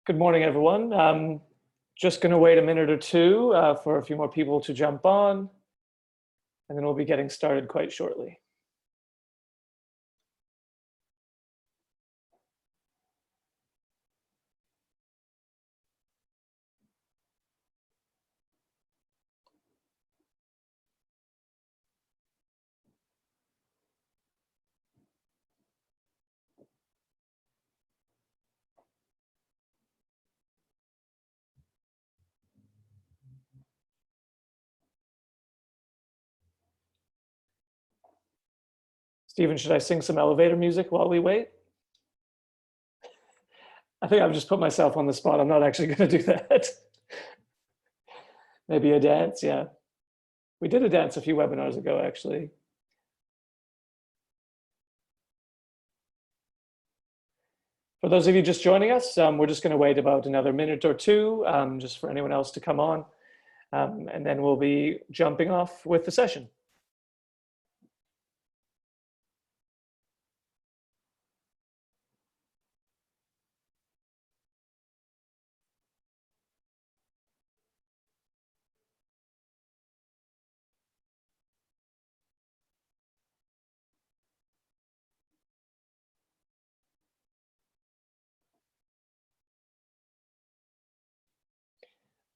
Good morning, everyone. Just going to wait a minute or two for a few more people to jump on, and then we'll be getting started quite shortly. Stephen, should I sing some elevator music while we wait? I think I've just put myself on the spot. I'm not actually going to do that. Maybe a dance, yeah. We did a dance a few webinars ago, actually. For those of you just joining us, we're just going to wait about another minute or two, just for anyone else to come on, and then we'll be jumping off with the session.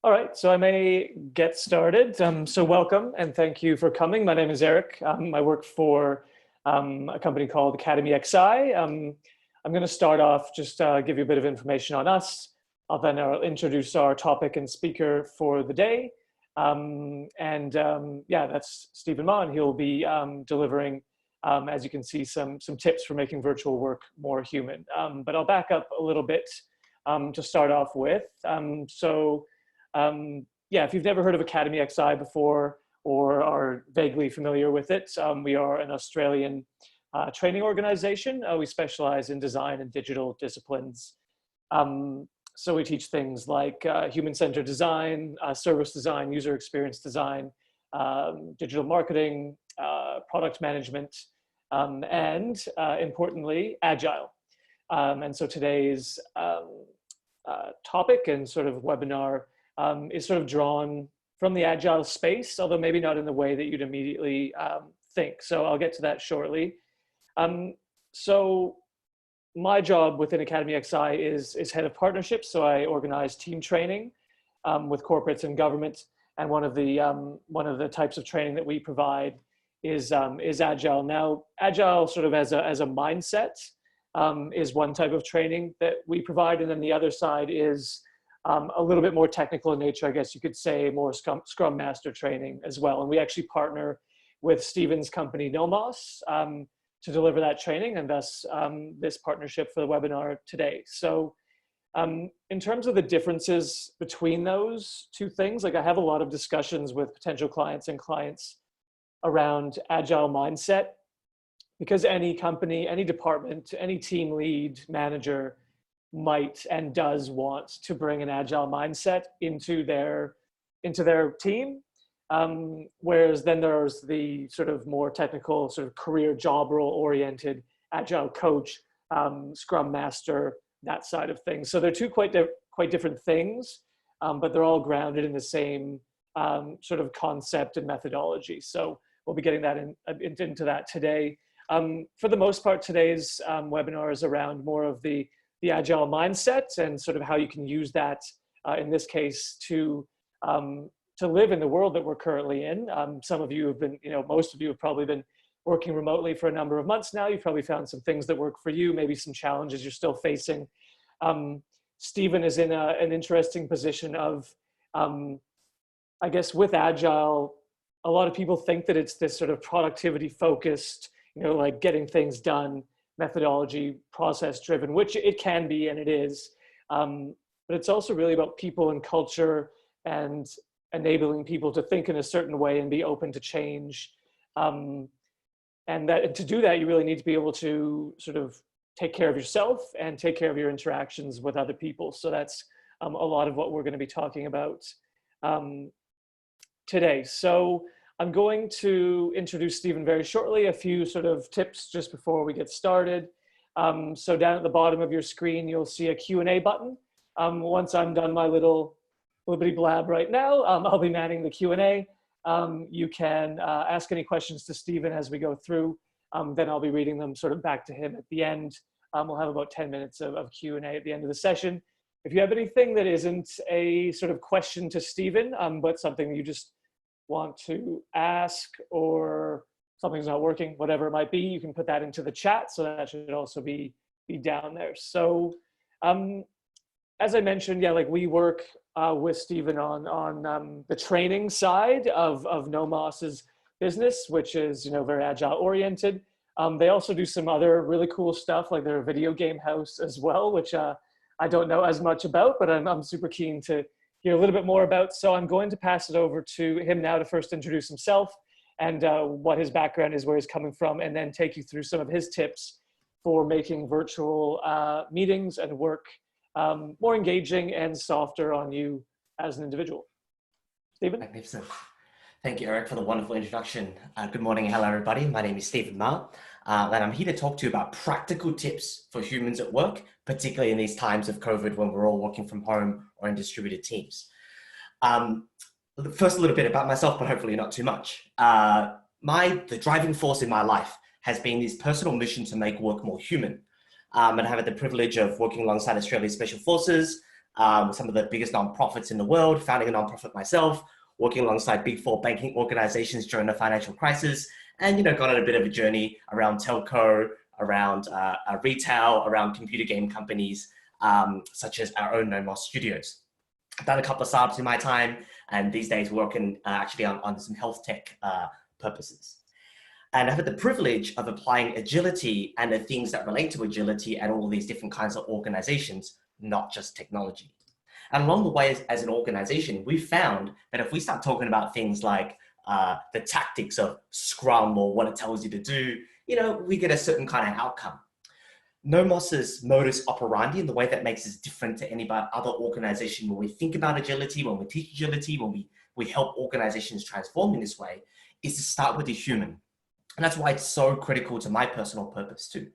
All right, so I may get started. So welcome and thank you for coming. My name is Eric. I work for a company called Academy XI. I'm going to start off, just give you a bit of information on us. I'll introduce our topic and speaker for the day. Yeah, that's Stephen Ma, and he'll be delivering, as you can see, some tips for making virtual work more human. But I'll back up a little bit to start off with. Yeah, if you've never heard of Academy XI before or are vaguely familiar with it, we are an Australian training organization. We specialize in design and digital disciplines. So we teach things like human-centered design, service design, user experience design, digital marketing, product management, and importantly, Agile. And so today's topic and sort of webinar is sort of drawn from the Agile space, although maybe not in the way that you'd immediately think. So I'll get to that shortly. So my job within Academy XI is head of partnerships. So I organize team training with corporates and government. And one of the types of training that we provide is Agile. Now, Agile sort of as a mindset is one type of training that we provide. And then the other side is a little bit more technical in nature, I guess you could say, more Scrum Master training as well. And we actually partner with Stephen's company, Nomos, to deliver that training, and thus this partnership for the webinar today. So in terms of the differences between those two things, like I have a lot of discussions with potential clients and clients around Agile mindset, because any company, any department, any team lead, manager might and does want to bring an Agile mindset into their team. Whereas then there's the sort of more technical, sort of career job role oriented Agile Coach, Scrum Master, that side of things. So they're two quite different things, but they're all grounded in the same sort of concept and methodology. So we'll be getting that into that today. For the most part, today's webinar is around more of the Agile mindset and sort of how you can use that in this case to live in the world that we're currently in. Some of you have been, most of you have probably been working remotely for a number of months now. You've probably found some things that work for you, maybe some challenges you're still facing. Stephen is in an interesting position of, I guess with Agile, a lot of people think that it's this sort of productivity focused, like getting things done, methodology, process driven, which it can be and it is. But it's also really about people and culture and enabling people to think in a certain way and be open to change. And to do that, you really need to be able to sort of take care of yourself and take care of your interactions with other people. So that's a lot of what we're going to be talking about today. So I'm going to introduce Stephen very shortly, a few sort of tips just before we get started. So down at the bottom of your screen, you'll see a Q&A button. Once I'm done my little bitty blab right now, I'll be manning the Q&A. You can ask any questions to Stephen as we go through. Then I'll be reading them sort of back to him at the end. We'll have about 10 minutes of Q&A at the end of the session. If you have anything that isn't a sort of question to Stephen, but something you just want to ask, or something's not working, whatever it might be, you can put that into the chat. So that should also be down there. So as I mentioned, yeah, like we work with Stephen on the training side of Nomos's business, which is, you know, very agile oriented. They also do some other really cool stuff, like they're a video game house as well, which I don't know as much about, but I'm super keen to hear a little bit more about. So I'm going to pass it over to him now to first introduce himself and what his background is, where he's coming from, and then take you through some of his tips for making virtual meetings and work more engaging and softer on you as an individual. Stephen? Magnificent. Thank you, Eric, for the wonderful introduction. Good morning. Hello, everybody. My name is Stephen Ma, and I'm here to talk to you about practical tips for humans at work, particularly in these times of COVID when we're all working from home or in distributed teams. First, a little bit about myself, but hopefully not too much. The driving force in my life has been this personal mission to make work more human. And I have had the privilege of working alongside Australia's Special Forces, some of the biggest nonprofits in the world, founding a nonprofit myself, working alongside big four banking organizations during the financial crisis, and, you know, gone on a bit of a journey around telco, around retail, around computer game companies, such as our own Nomos Studios. I've done a couple of startups in my time, and these days working actually on some health tech purposes. And I've had the privilege of applying agility and the things that relate to agility and all these different kinds of organizations, not just technology. And along the way, as an organization, we've found that if we start talking about things like the tactics of Scrum or what it tells you to do, you know, we get a certain kind of outcome. Nomos's modus operandi, and the way that makes us different to any other organization when we think about agility, when we teach agility, when we help organizations transform in this way, is to start with the human. And that's why it's so critical to my personal purpose too.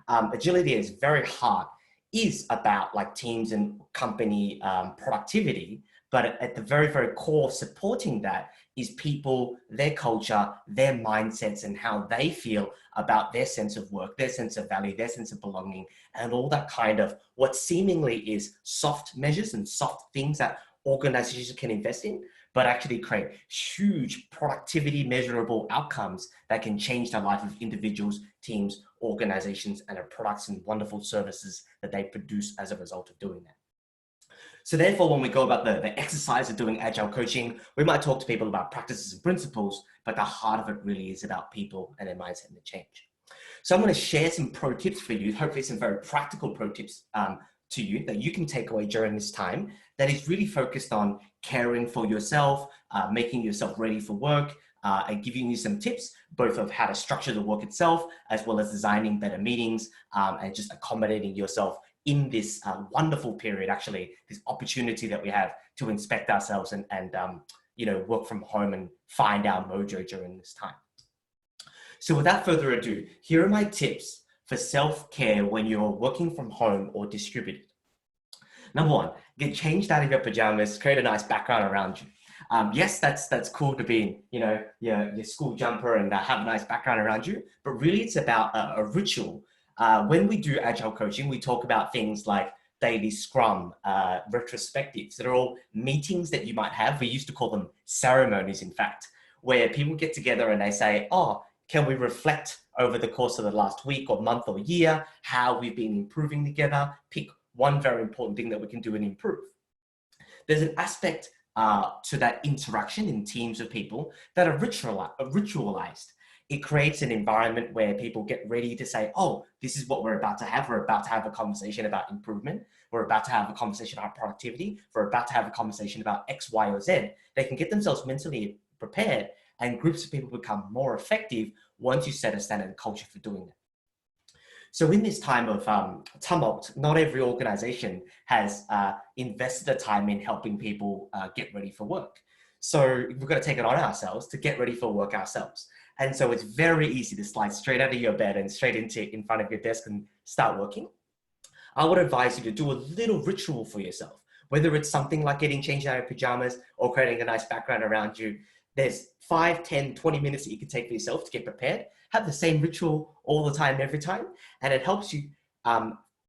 Agility is very hard, is about like teams and company productivity, but at the very, very core supporting that is people, their culture, their mindsets, and how they feel about their sense of work, their sense of value, their sense of belonging, and all that kind of what seemingly is soft measures and soft things that organizations can invest in, but actually create huge productivity measurable outcomes that can change the life of individuals, teams, organizations, and their products and wonderful services that they produce as a result of doing that. So therefore, when we go about the exercise of doing agile coaching, we might talk to people about practices and principles, but the heart of it really is about people and their mindset and the change. So I'm going to share some pro tips for you, hopefully some very practical pro tips to you that you can take away during this time that is really focused on caring for yourself, making yourself ready for work, and giving you some tips, both of how to structure the work itself, as well as designing better meetings and just accommodating yourself in this wonderful period, actually, this opportunity that we have to inspect ourselves and you know, work from home and find our mojo during this time. So without further ado, here are my tips for self-care when you're working from home or distributed. Number one, get changed out of your pajamas, create a nice background around you. Yes, that's cool to be in, you know, your school jumper and have a nice background around you, but really it's about a ritual. When we do agile coaching, we talk about things like daily scrum, retrospectives that are all meetings that you might have. We used to call them ceremonies, in fact, where people get together and they say, oh, can we reflect over the course of the last week or month or year, how we've been improving together, pick one very important thing that we can do and improve. There's an aspect to that interaction in teams of people that are ritualized. It creates an environment where people get ready to say, oh, this is what we're about to have. We're about to have a conversation about improvement. We're about to have a conversation about productivity. We're about to have a conversation about X, Y, or Z. They can get themselves mentally prepared, and groups of people become more effective once you set a standard culture for doing that. So in this time of tumult, not every organization has invested the time in helping people get ready for work. So we've got to take it on ourselves to get ready for work ourselves. And so it's very easy to slide straight out of your bed and straight in front of your desk and start working. I would advise you to do a little ritual for yourself, whether it's something like getting changed out of pajamas or creating a nice background around you. There's 5, 10, 20 minutes that you can take for yourself to get prepared. Have the same ritual all the time, every time, and it helps you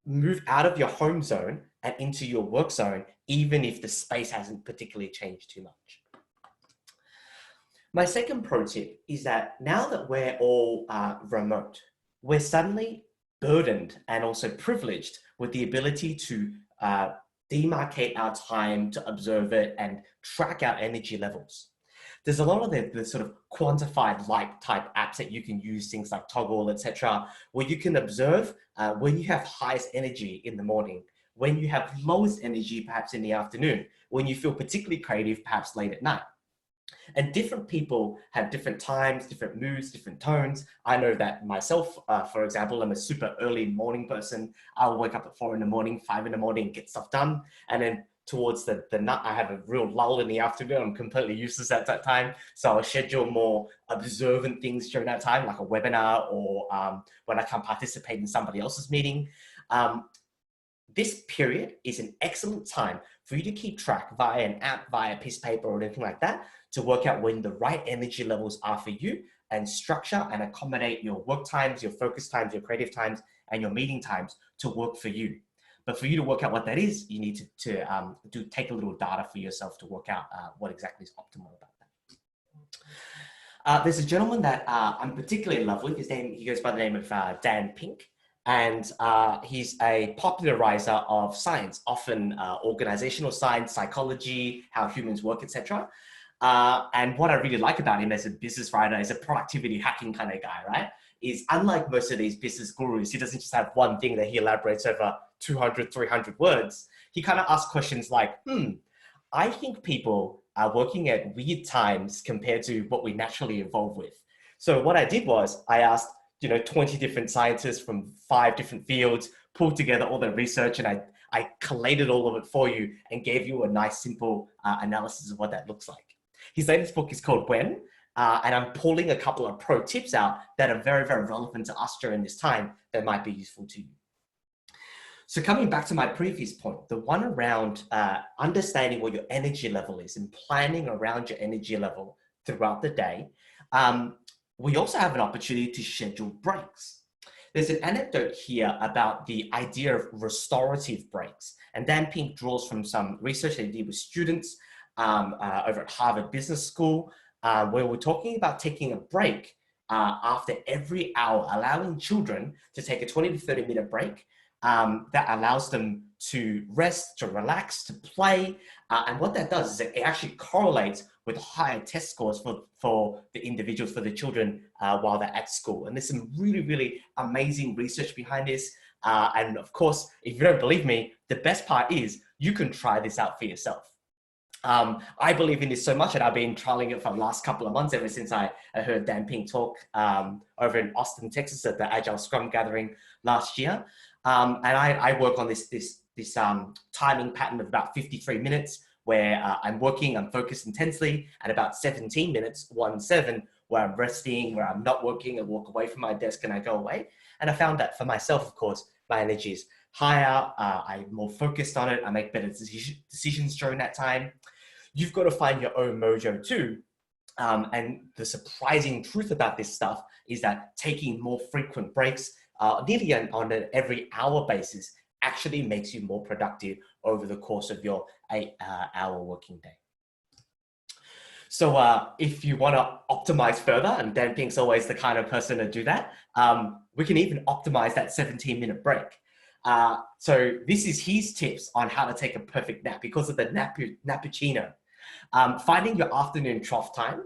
move out of your home zone and into your work zone, even if the space hasn't particularly changed too much. My second pro tip is that now that we're all remote, we're suddenly burdened and also privileged with the ability to demarcate our time, to observe it and track our energy levels. There's a lot of the sort of quantified light type apps that you can use, things like Toggle, etc., where you can observe when you have highest energy in the morning, when you have lowest energy perhaps in the afternoon, when you feel particularly creative perhaps late at night. And different people have different times, different moods, different tones. I know that myself, for example, I'm a super early morning person. I'll wake up at 4 in the morning, 5 in the morning, get stuff done. And then towards the night, I have a real lull in the afternoon. I'm completely useless at that time. So I'll schedule more observant things during that time, like a webinar or when I can participate in somebody else's meeting. This period is an excellent time for you to keep track via an app, via a piece of paper or anything like that, to work out when the right energy levels are for you and structure and accommodate your work times, your focus times, your creative times, and your meeting times to work for you. But for you to work out what that is, you need to take a little data for yourself to work out what exactly is optimal about that. There's a gentleman that I'm particularly in love with. He goes by the name of Dan Pink. And he's a popularizer of science, often organizational science, psychology, how humans work, etc. And what I really like about him as a business writer, as a productivity hacking kind of guy, right, is unlike most of these business gurus, he doesn't just have one thing that he elaborates over 200, 300 words. He kind of asks questions like, I think people are working at weird times compared to what we naturally evolve with. So what I did was I asked, 20 different scientists from 5 different fields, pulled together all their research, and I collated all of it for you and gave you a nice, simple analysis of what that looks like. His latest book is called When, and I'm pulling a couple of pro tips out that are very, very relevant to us during this time that might be useful to you. So coming back to my previous point, the one around understanding what your energy level is and planning around your energy level throughout the day, we also have an opportunity to schedule breaks. There's an anecdote here about the idea of restorative breaks. And Dan Pink draws from some research that he did with students over at Harvard Business School, where we're talking about taking a break after every hour, allowing children to take a 20 to 30 minute break that allows them to rest, to relax, to play. And what that does is it actually correlates with higher test scores for the individuals, for the children while they're at school. And there's some really, really amazing research behind this. And of course, if you don't believe me, the best part is you can try this out for yourself. I believe in this so much that I've been trialing it for the last couple of months, ever since I heard Dan Pink talk over in Austin, Texas at the Agile Scrum gathering last year. And I work on this timing pattern of about 53 minutes where I'm working, I'm focused intensely, and about 17 minutes, 1-7, where I'm resting, where I'm not working, I walk away from my desk and I go away. And I found that for myself, of course, my energy is higher, I'm more focused on it, I make better decisions during that time. You've got to find your own mojo too. And the surprising truth about this stuff is that taking more frequent breaks, nearly on an every hour basis, actually makes you more productive over the course of your 8-hour working day. So if you want to optimize further, and Dan Pink's always the kind of person to do that, we can even optimize that 17-minute break. So this is his tips on how to take a perfect nap because of the nappuccino. Finding your afternoon trough time.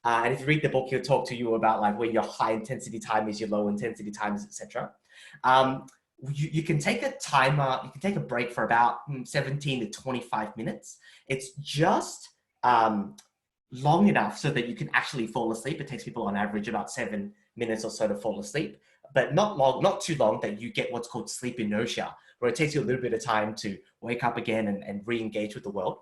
And if you read the book, he'll talk to you about like when your high intensity time is, your low intensity times, etc. You can take a timer, you can take a break for about 17 to 25 minutes. It's just long enough so that you can actually fall asleep. It takes people on average about 7 minutes or so to fall asleep, but not long, not too long that you get what's called sleep inertia, where it takes you a little bit of time to wake up again and re-engage with the world.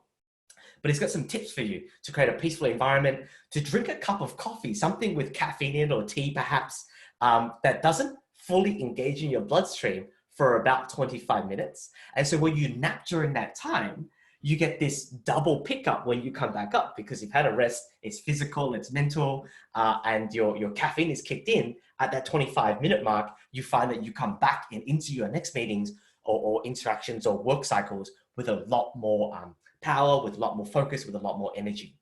But he's got some tips for you to create a peaceful environment, to drink a cup of coffee, something with caffeine in or tea perhaps, that doesn't fully engage in your bloodstream for about 25 minutes. And so when you nap during that time, you get this double pickup when you come back up, because you've had a rest, it's physical, it's mental, and your caffeine is kicked in. At that 25-minute mark, you find that you come back and into your next meetings or interactions or work cycles with a lot more power, with a lot more focus, with a lot more energy.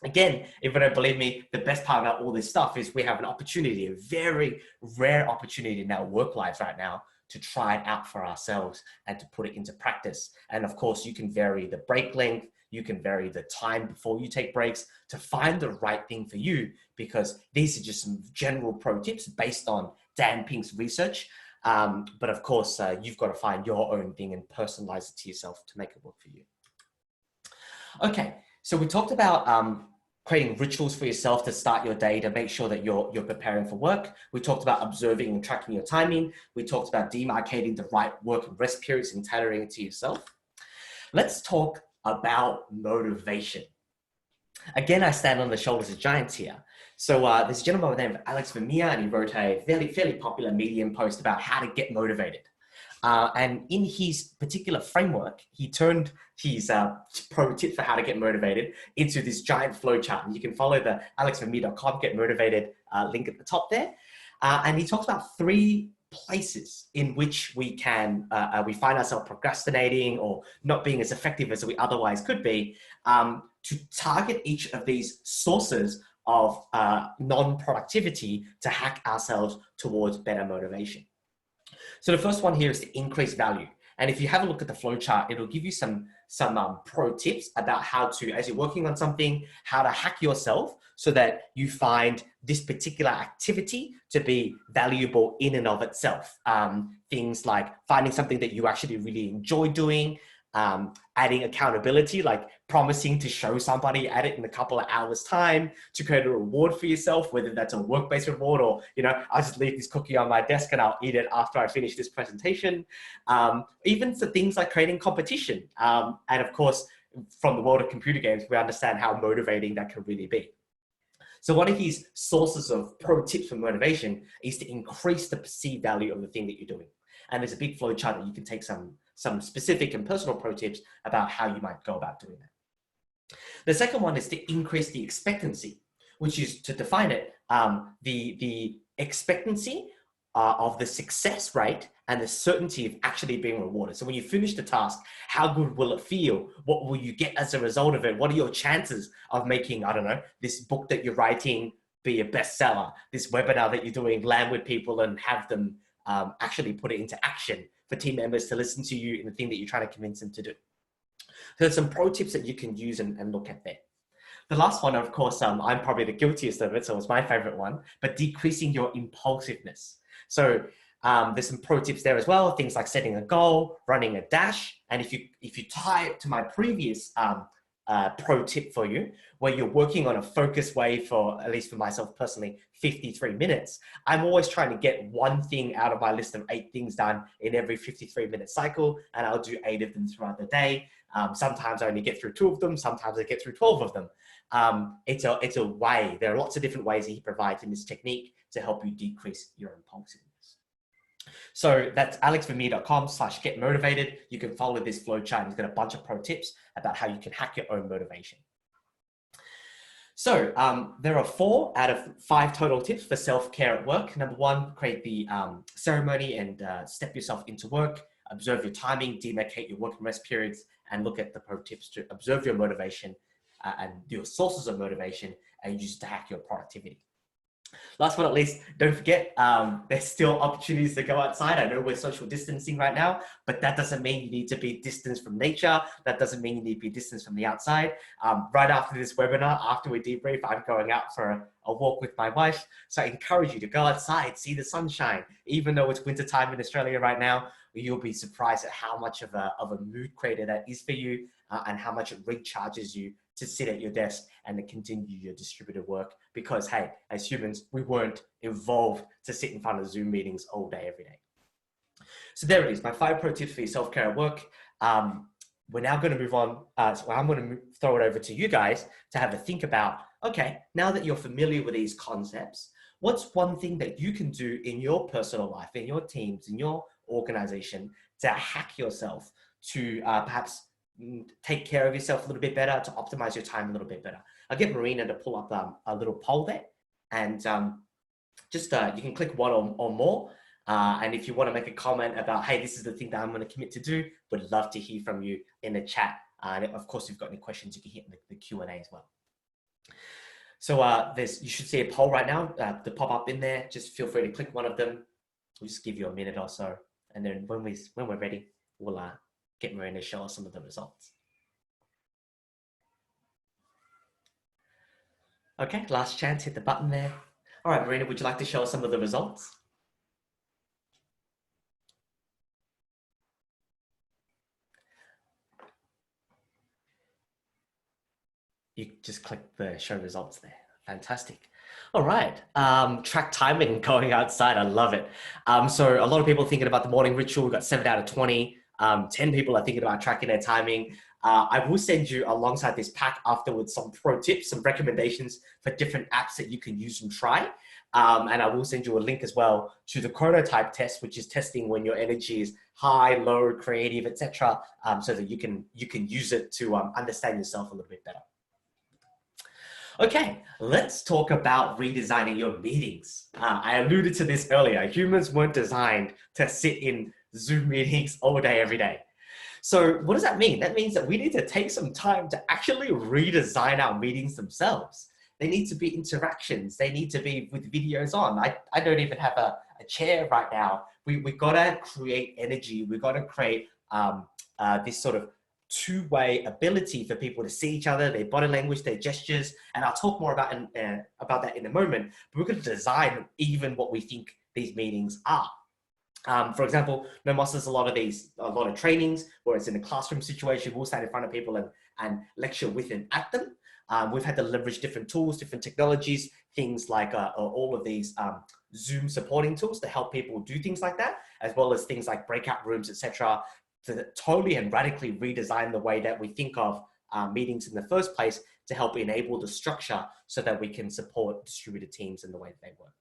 Again, if you don't believe me, the best part about all this stuff is we have an opportunity, a very rare opportunity in our work lives right now to try it out for ourselves and to put it into practice. And of course, you can vary the break length, you can vary the time before you take breaks to find the right thing for you, because these are just some general pro tips based on Dan Pink's research. But of course, you've got to find your own thing and personalize it to yourself to make it work for you. Okay, so we talked about creating rituals for yourself to start your day to make sure that you're preparing for work. We talked about observing and tracking your timing. We talked about demarcating the right work and rest periods and tailoring it to yourself. Let's talk about motivation. Again, I stand on the shoulders of giants here. So there's a gentleman by the name of Alex Vermeer, and he wrote a fairly popular Medium post about how to get motivated. And in his particular framework, he turned his pro tip for how to get motivated into this giant flow chart. And you can follow the alexvermeer.com get motivated link at the top there. And he talks about 3 places in which we can we find ourselves procrastinating or not being as effective as we otherwise could be, to target each of these sources of non-productivity to hack ourselves towards better motivation. So the first one here is to increase value. And if you have a look at the flow chart, it'll give you some pro tips about how to, as you're working on something, how to hack yourself so that you find this particular activity to be valuable in and of itself. Things like finding something that you actually really enjoy doing, adding accountability, like promising to show somebody at it in a couple of hours time, to create a reward for yourself, whether that's a work-based reward or, I'll just leave this cookie on my desk and I'll eat it after I finish this presentation. Even for things like creating competition. And of course, from the world of computer games, we understand how motivating that can really be. So one of his sources of pro tips for motivation is to increase the perceived value of the thing that you're doing. And there's a big flow chart that you can take some specific and personal pro tips about how you might go about doing that. The second one is to increase the expectancy, which is, to define it, the expectancy of the success rate and the certainty of actually being rewarded. So when you finish the task, how good will it feel? What will you get as a result of it? What are your chances of making, I don't know, this book that you're writing be a bestseller, this webinar that you're doing land with people and have them actually put it into action for team members to listen to you in the thing that you're trying to convince them to do. So there's some pro tips that you can use and look at there. The last one, of course, I'm probably the guiltiest of it, so it's my favorite one, but decreasing your impulsiveness. So there's some pro tips there as well, things like setting a goal, running a dash. And if you tie it to my previous pro tip for you, where you're working on a focused way for, at least for myself personally, 53 minutes, I'm always trying to get one thing out of my list of 8 things done in every 53-minute cycle, and I'll do 8 of them throughout the day. Sometimes I only get through 2 of them, sometimes I get through 12 of them. It's a way, there are lots of different ways that he provides in this technique to help you decrease your impulsiveness. So that's alexvermeer.com/getmotivated. You can follow this flow chart. He's got a bunch of pro tips about how you can hack your own motivation. So there are 4 out of 5 total tips for self-care at work. Number 1, create the ceremony and step yourself into work. Observe your timing, demarcate your work and rest periods, and look at the pro tips to observe your motivation and your sources of motivation and use it to hack your productivity. Last but not least, don't forget, there's still opportunities to go outside. I know we're social distancing right now, but that doesn't mean you need to be distanced from nature. That doesn't mean you need to be distanced from the outside. Right after this webinar, after we debrief, I'm going out for a walk with my wife. So I encourage you to go outside, see the sunshine. Even though it's wintertime in Australia right now, you'll be surprised at how much of a mood creator that is for you and how much it recharges you to sit at your desk and to continue your distributed work. Because, hey, as humans, we weren't evolved to sit in front of Zoom meetings all day, every day. So there it is, my 5 pro tips for your self-care at work. We're now going to move on. So I'm going to throw it over to you guys to have a think about, okay, now that you're familiar with these concepts, what's one thing that you can do in your personal life, in your teams, in your organization to hack yourself, to perhaps take care of yourself a little bit better, to optimize your time a little bit better. I'll get Marina to pull up a little poll there, and you can click one or more. And if you want to make a comment about, hey, this is the thing that I'm going to commit to do, would love to hear from you in the chat. And of course, if you've got any questions, you can hit the Q&A as well. So you should see a poll right now to pop up in there. Just feel free to click one of them. We'll just give you a minute or so. And then when we're ready, we'll get Marina to show us some of the results. Okay, last chance, hit the button there. All right, Marina, would you like to show us some of the results? You just click the show results there. Fantastic. All right. Track timing going outside. I love it. So a lot of people thinking about the morning ritual. We've got 7 out of 20. 10 people are thinking about tracking their timing. I will send you alongside this pack afterwards some pro tips, some recommendations for different apps that you can use and try. And I will send you a link as well to the chronotype test, which is testing when your energy is high, low, creative, etc., so that you can use it to understand yourself a little bit better. Okay, let's talk about redesigning your meetings. I alluded to this earlier. Humans weren't designed to sit in Zoom meetings all day, every day. So what does that mean? That means that we need to take some time to actually redesign our meetings themselves. They need to be interactions. They need to be with videos on. I don't even have a chair right now. We've got to create energy. We've got to create this sort of two-way ability for people to see each other, their body language, their gestures, and I'll talk more about that in a moment. But we're going to design even what we think these meetings are. For example, Nomos does a lot of trainings where it's in a classroom situation. We'll stand in front of people and lecture with and at them. We've had to leverage different tools, different technologies, things like all of these Zoom supporting tools to help people do things like that, as well as things like breakout rooms, etc., to totally and radically redesign the way that we think of meetings in the first place to help enable the structure so that we can support distributed teams in the way that they work.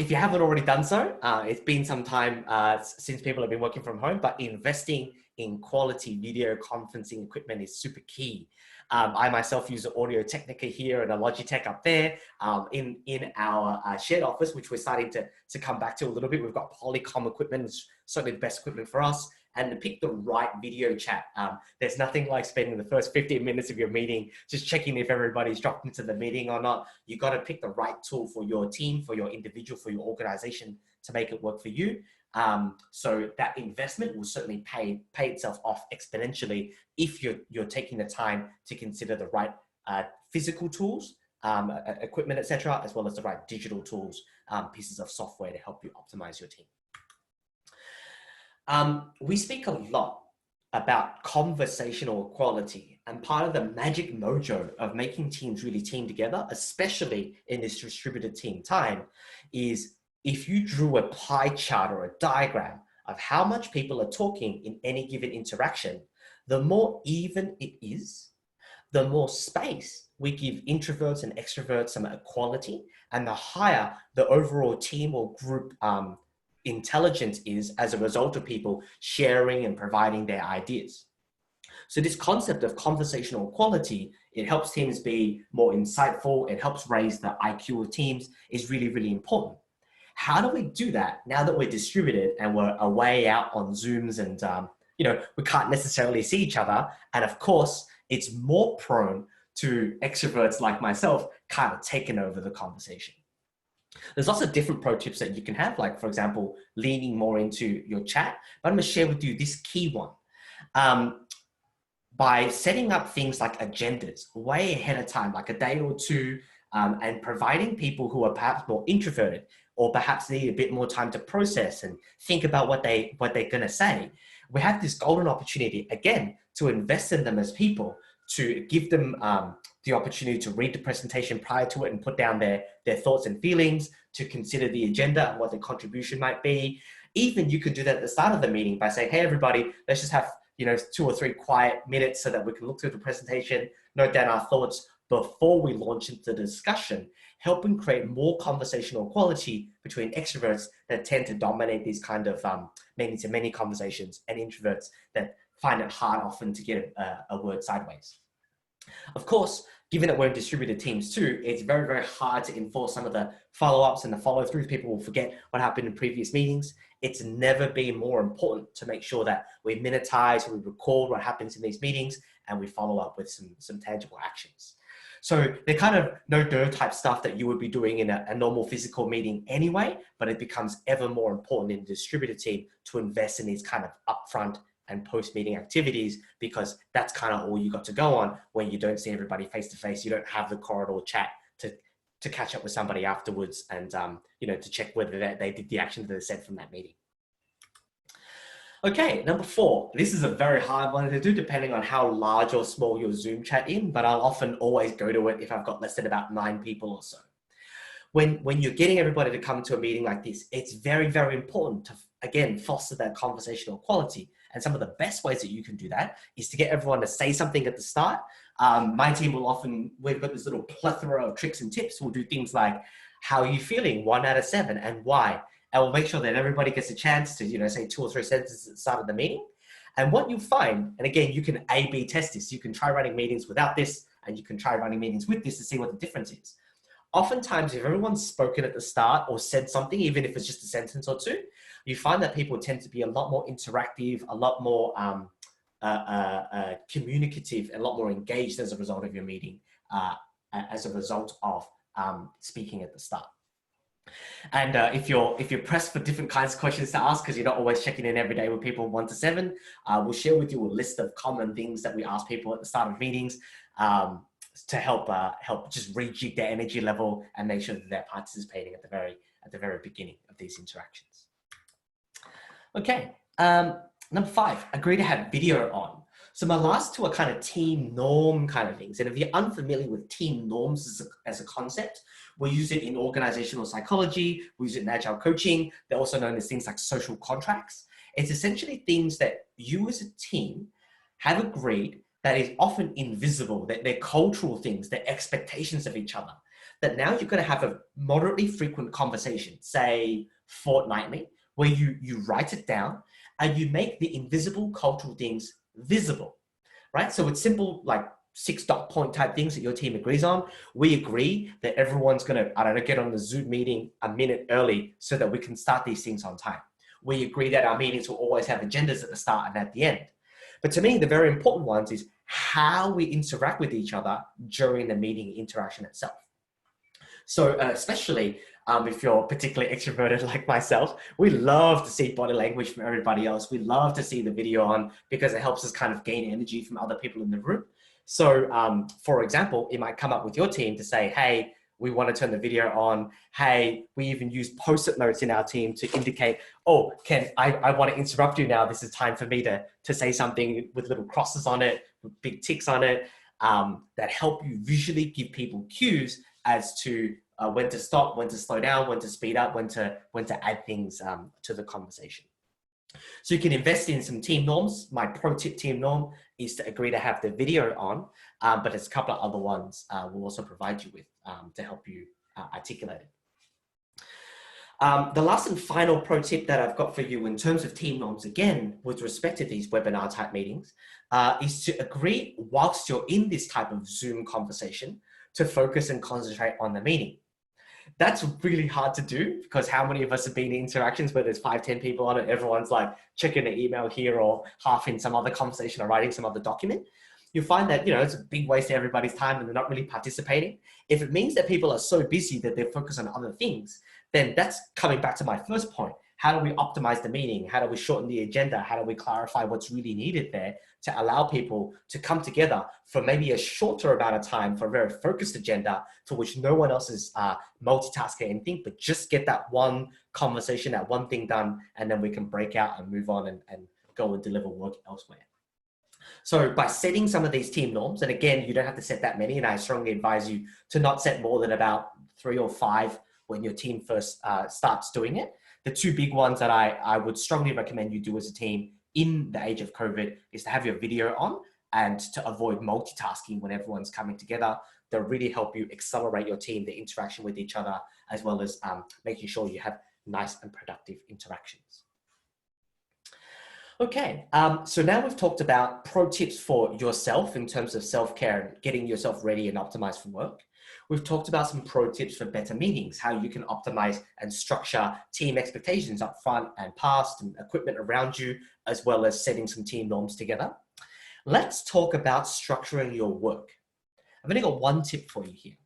If you haven't already done so, it's been some time since people have been working from home, but investing in quality video conferencing equipment is super key. I myself use an Audio Technica here and a Logitech up there in our shared office, which we're starting to come back to a little bit. We've got Polycom equipment, it's certainly the best equipment for us. And to pick the right video chat. There's nothing like spending the first 15 minutes of your meeting just checking if everybody's dropped into the meeting or not. You got to pick the right tool for your team, for your individual, for your organization to make it work for you. So that investment will certainly pay itself off exponentially if you're taking the time to consider the right physical tools, equipment, etc., as well as the right digital tools, pieces of software to help you optimize your team. We speak a lot about conversational equality, and part of the magic mojo of making teams really team together, especially in this distributed team time, is if you drew a pie chart or a diagram of how much people are talking in any given interaction, the more even it is, the more space we give introverts and extroverts some equality, and the higher the overall team or group intelligence is as a result of people sharing and providing their ideas. So this concept of conversational equality, it helps teams be more insightful, it helps raise the IQ of teams, is really, really important. How do we do that now that we're distributed and we're away out on Zooms and we can't necessarily see each other? And of course, it's more prone to extroverts like myself kind of taking over the conversation. There's lots of different pro tips that you can have, like, for example, leaning more into your chat. But I'm going to share with you this key one. By setting up things like agendas way ahead of time, like a day or two, and providing people who are perhaps more introverted or perhaps need a bit more time to process and think about what they're going to say, we have this golden opportunity, again, to invest in them as people, to give them the opportunity to read the presentation prior to it and put down their thoughts and feelings, to consider the agenda and what their contribution might be. Even you could do that at the start of the meeting by saying, hey, everybody, let's just have 2 or 3 quiet minutes so that we can look through the presentation, note down our thoughts before we launch into the discussion. helping create more conversational equality between extroverts that tend to dominate these kind of many-to-many conversations, and introverts that find it hard often to get a word sideways. Of course, given that we're in distributed teams too, it's very, very hard to enforce some of the follow-ups and the follow-throughs. People will forget what happened in previous meetings. It's never been more important to make sure that we minutize, we record what happens in these meetings, and we follow up with some tangible actions. So they're kind of no-do type stuff that you would be doing in a normal physical meeting anyway, but it becomes ever more important in a distributed team to invest in these kind of upfront and post-meeting activities, because that's kind of all you got to go on when you don't see everybody face to face. You don't have the corridor chat to catch up with somebody afterwards and to check whether they did the actions that they said from that meeting. Okay, number 4. This is a very hard one to do depending on how large or small your Zoom chat is, but I'll often always go to it if I've got less than about 9 people or so. When you're getting everybody to come to a meeting like this, it's very, very important to, again, foster that conversational equality. And some of the best ways that you can do that is to get everyone to say something at the start. My team will often, we've got this little plethora of tricks and tips. We'll do things like, how are you feeling? 1 out of 7, and why? And we'll make sure that everybody gets a chance to, say 2 or 3 sentences at the start of the meeting. And what you find, and again, you can A/B test this. You can try running meetings without this, and you can try running meetings with this to see what the difference is. Oftentimes, if everyone's spoken at the start or said something, even if it's just a sentence or 2, you find that people tend to be a lot more interactive, a lot more communicative, and a lot more engaged as a result of your meeting, as a result of speaking at the start. And if you're pressed for different kinds of questions to ask, because you're not always checking in every day with people 1 to 7, we'll share with you a list of common things that we ask people at the start of meetings to help just rejig their energy level and make sure that they're participating at the very beginning of these interactions. Okay, number 5, agree to have video on. So my last 2 are kind of team norm kind of things. And if you're unfamiliar with team norms as a concept, we use it in organizational psychology, we use it in Agile coaching. They're also known as things like social contracts. It's essentially things that you as a team have agreed that is often invisible, that they're cultural things, they're expectations of each other, that now you're going to have a moderately frequent conversation, say fortnightly, where you write it down and you make the invisible cultural things visible, right? So it's simple, like 6 dot point type things that your team agrees on. We agree that everyone's going to, get on the Zoom meeting a minute early so that we can start these things on time. We agree that our meetings will always have agendas at the start and at the end. But to me, the very important ones is how we interact with each other during the meeting interaction itself. So especially if you're particularly extroverted like myself, we love to see body language from everybody else. We love to see the video on because it helps us kind of gain energy from other people in the room. So for example, it might come up with your team to say, hey, we want to turn the video on. Hey, we even use post-it notes in our team to indicate, oh, I want to interrupt you now. This is time for me to say something with little crosses on it, with big ticks on it, that help you visually give people cues as to when to stop, when to slow down, when to speed up, when to add things to the conversation. So you can invest in some team norms. My pro tip team norm is to agree to have the video on, but there's a couple of other ones we'll also provide you with to help you articulate it. The last and final pro tip that I've got for you in terms of team norms, again, with respect to these webinar type meetings, is to agree whilst you're in this type of Zoom conversation to focus and concentrate on the meeting. That's really hard to do because how many of us have been in interactions where there's 5, 10 people on it, everyone's like checking an email here or half in some other conversation or writing some other document. You find that, it's a big waste of everybody's time and they're not really participating. If it means that people are so busy that they're focused on other things, then that's coming back to my first point. How do we optimize the meeting? How do we shorten the agenda? How do we clarify what's really needed there to allow people to come together for maybe a shorter amount of time for a very focused agenda for which no one else is multitasking anything, but just get that one conversation, that one thing done, and then we can break out and move on and go and deliver work elsewhere. So by setting some of these team norms, and again, you don't have to set that many, and I strongly advise you to not set more than about 3 or 5 when your team first starts doing it. The 2 big ones that I would strongly recommend you do as a team in the age of COVID is to have your video on and to avoid multitasking when everyone's coming together. that really help you accelerate your team, the interaction with each other, as well as making sure you have nice and productive interactions. Okay, so now we've talked about pro tips for yourself in terms of self-care and getting yourself ready and optimized for work. We've talked about some pro tips for better meetings, how you can optimize and structure team expectations up front and past and equipment around you, as well as setting some team norms together. Let's talk about structuring your work. I've only got one tip for you here.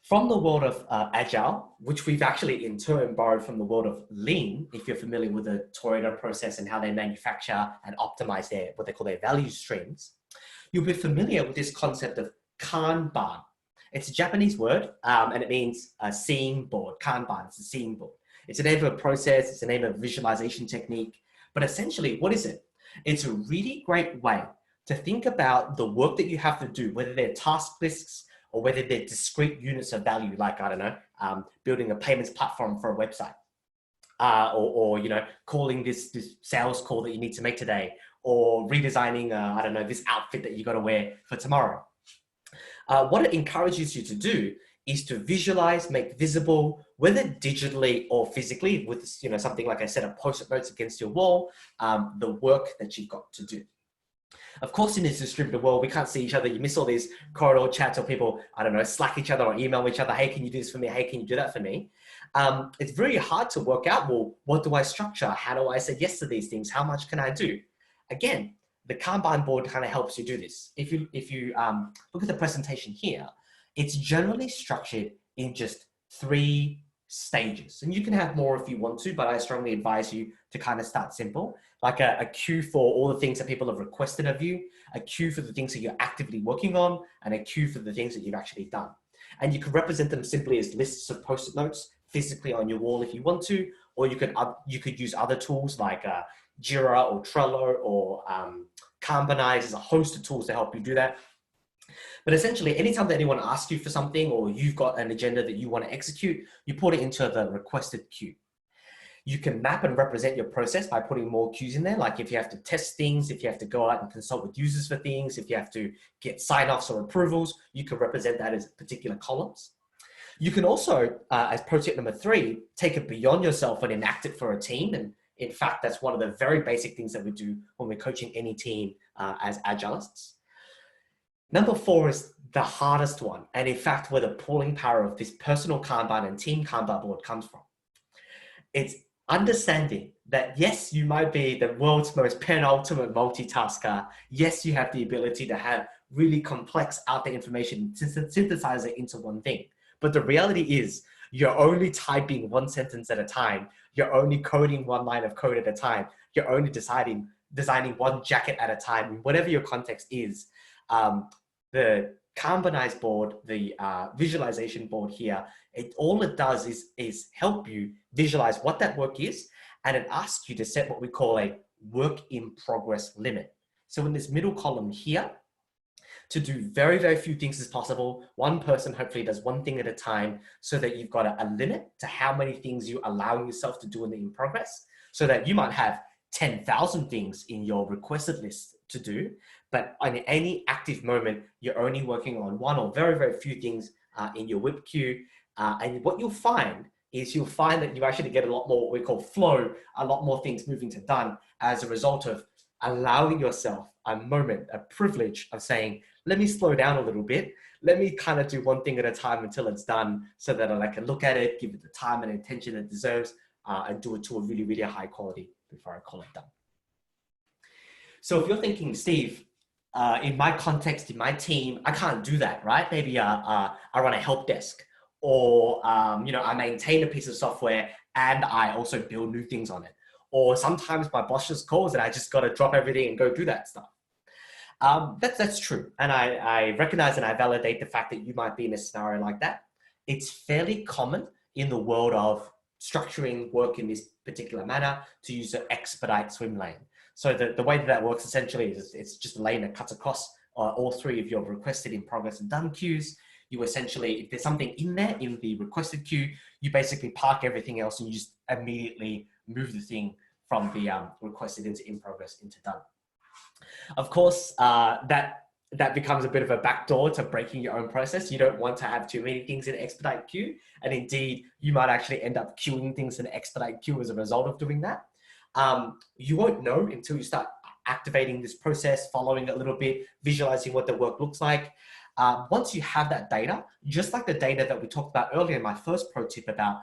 From the world of Agile, which we've actually in turn borrowed from the world of Lean, if you're familiar with the Toyota process and how they manufacture and optimize what they call their value streams, you'll be familiar with this concept of Kanban. It's a Japanese word, and it means a seeing board. Kanban, it's a seeing board. It's a name of a process, it's a name of a visualization technique, but essentially, what is it? It's a really great way to think about the work that you have to do, whether they're task lists or whether they're discrete units of value, like, I don't know, building a payments platform for a website, or you know, calling this sales call that you need to make today, or redesigning, I don't know, this outfit that you got to wear for tomorrow. What it encourages you to do is to visualize, make visible, whether digitally or physically, with something like I said, a post-it notes against your wall, the work that you've got to do. Of course, in this distributed world, we can't see each other. You miss all these corridor chats or people, I don't know, Slack each other or email each other. Hey, can you do this for me? Hey, can you do that for me? It's very hard to work out, well, what do I structure? How do I say yes to these things? How much can I do? Again, the Kanban board kind of helps you do this. If you look at the presentation here, it's generally structured in just 3 stages. And you can have more if you want to, but I strongly advise you to kind of start simple, like a queue for all the things that people have requested of you, a queue for the things that you're actively working on, and a queue for the things that you've actually done. And you can represent them simply as lists of post-it notes physically on your wall if you want to, or you could use other tools like Jira or Trello or Kanbanize. There's a host of tools to help you do that. But essentially, anytime that anyone asks you for something or you've got an agenda that you want to execute, you put it into the requested queue. You can map and represent your process by putting more queues in there. Like if you have to test things, if you have to go out and consult with users for things, if you have to get sign-offs or approvals, you can represent that as particular columns. You can also, as pro tip number 3, take it beyond yourself and enact it for a team. And in fact, that's one of the very basic things that we do when we're coaching any team as Agilists. Number 4 is the hardest one. And in fact, where the pulling power of this personal Kanban and team Kanban board comes from. It's understanding that yes, you might be the world's most penultimate multitasker. Yes, you have the ability to have really complex out there information, synthesize it into one thing. But the reality is you're only typing 1 sentence at a time. You're only coding 1 line of code at a time. You're only designing 1 jacket at a time, whatever your context is. The Kanbanized board, the visualization board here, all it does is help you visualize what that work is, and it asks you to set what we call a work in progress limit. So in this middle column here, to do very, very few things as possible, one person hopefully does 1 thing at a time, so that you've got a limit to how many things you allow yourself to do in the in progress, so that you might have 10,000 things in your requested list to do, but in any active moment, you're only working on 1 or very, very few things in your WIP queue. And what you'll find is that you actually get a lot more what we call flow, a lot more things moving to done as a result of allowing yourself a moment, a privilege of saying, let me slow down a little bit. Let me kind of do 1 thing at a time until it's done, so that I can look at it, give it the time and attention it deserves, and do it to a really, really high quality before I call it done. So if you're thinking, Steve, in my context, in my team, I can't do that, right? Maybe I run a help desk, or I maintain a piece of software and I also build new things on it. Or sometimes my boss just calls and I just got to drop everything and go do that stuff. That's true. And I recognize and I validate the fact that you might be in a scenario like that. It's fairly common in the world of structuring work in this particular manner to use an expedite swim lane. So the way that works essentially is it's just a lane that cuts across all 3 of your requested, in progress, and done queues. You essentially, if there's something in there in the requested queue, you basically park everything else and you just immediately move the thing from the requested into in progress into done. Of course, that that becomes a bit of a backdoor to breaking your own process. You don't want to have too many things in expedite queue. And indeed, you might actually end up queuing things in expedite queue as a result of doing that. You won't know until you start activating this process, following it a little bit, visualizing what the work looks like. Once you have that data, just like the data that we talked about earlier in my first pro tip about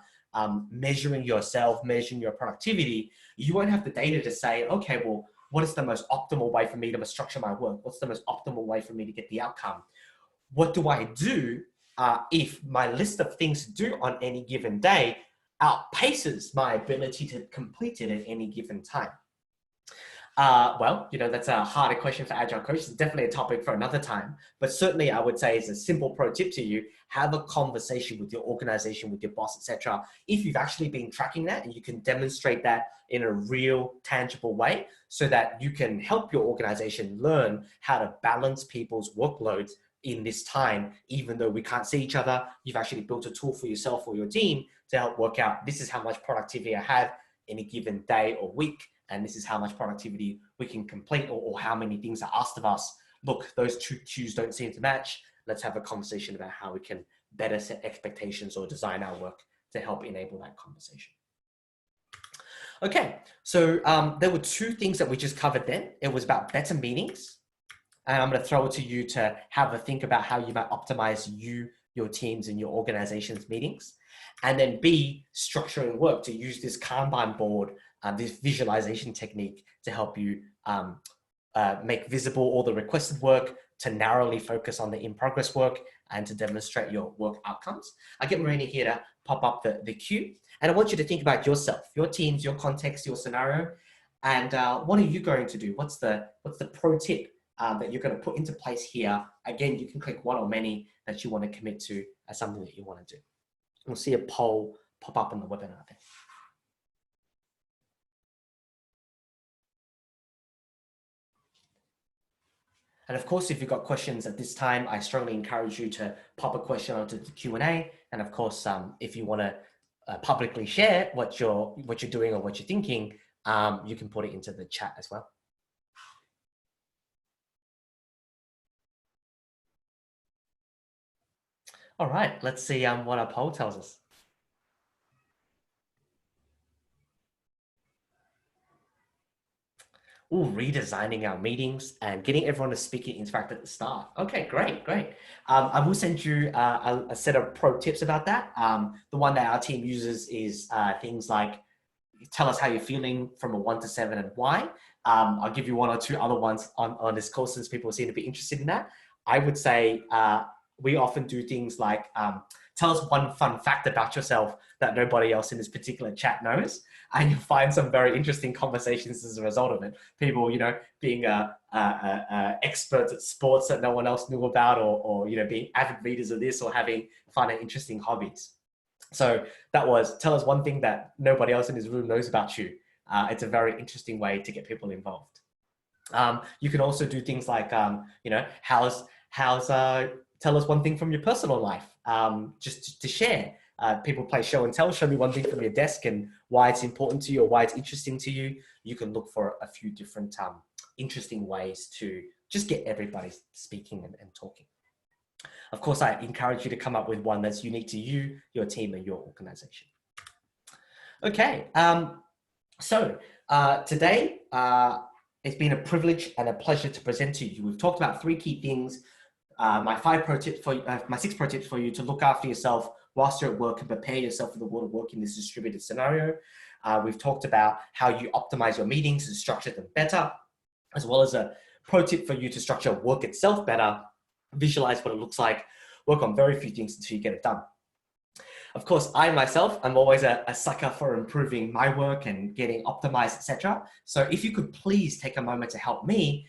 measuring yourself, measuring your productivity, you won't have the data to say, okay, well, what is the most optimal way for me to structure my work? What's the most optimal way for me to get the outcome? What do I do if my list of things to do on any given day outpaces my ability to complete it at any given time? Well, that's a harder question for Agile Coach. It's definitely a topic for another time, but certainly I would say as a simple pro tip to you, have a conversation with your organization, with your boss, etc. If you've actually been tracking that and you can demonstrate that in a real, tangible way so that you can help your organization learn how to balance people's workloads in this time, even though we can't see each other, you've actually built a tool for yourself or your team to help work out, this is how much productivity I have in a given day or week, and this is how much productivity we can complete, or how many things are asked of us. Look, those two cues don't seem to match. Let's have a conversation about how we can better set expectations or design our work to help enable that conversation. Okay, so there were two things that we just covered then. It was about better meetings. And I'm going to throw it to you to have a think about how you might optimize your teams and your organization's meetings. And then B, structuring work, to use this Kanban board, this visualization technique to help you make visible all the requested work, to narrowly focus on the in-progress work, and to demonstrate your work outcomes. I get Marina here to pop up the cue. And I want you to think about yourself, your teams, your context, your scenario, and what are you going to do? What's the pro tip that you're going to put into place here? Again, you can click one or many that you want to commit to as something that you want to do. We'll see a poll pop up in the webinar there. And of course, if you've got questions at this time, I strongly encourage you to pop a question onto the Q&A. And of course, if you want to publicly share what you're doing or what you're thinking, you can put it into the chat as well. All right, let's see what our poll tells us. Ooh, redesigning our meetings and getting everyone to speak and interact at the start. Okay, great. I will send you a set of pro tips about that. The one that our team uses is things like, tell us how you're feeling from a 1 to 7 and why. I'll give you one or two other ones on this course since people seem to be interested in that. I would say we often do things like, tell us one fun fact about yourself that nobody else in this particular chat knows. And you'll find some very interesting conversations as a result of it. People, being experts at sports that no one else knew about, or being avid readers of this, or having fun and interesting hobbies. So that was, tell us one thing that nobody else in this room knows about you. It's a very interesting way to get people involved. You can also do things like, tell us one thing from your personal life, just to share. People play show and tell, show me one thing from your desk and why it's important to you or why it's interesting to you. You can look for a few different interesting ways to just get everybody speaking and talking. Of course, I encourage you to come up with one that's unique to you, your team, and your organization. Okay, so today, it's been a privilege and a pleasure to present to you. We've talked about 3 key things. My 6 pro tips for you to look after yourself whilst you're at work and prepare yourself for the world of work in this distributed scenario. We've talked about how you optimize your meetings and structure them better, as well as a pro tip for you to structure work itself better, visualize what it looks like, work on very few things until you get it done. Of course, I myself, I'm always a sucker for improving my work and getting optimized, etc. So if you could please take a moment to help me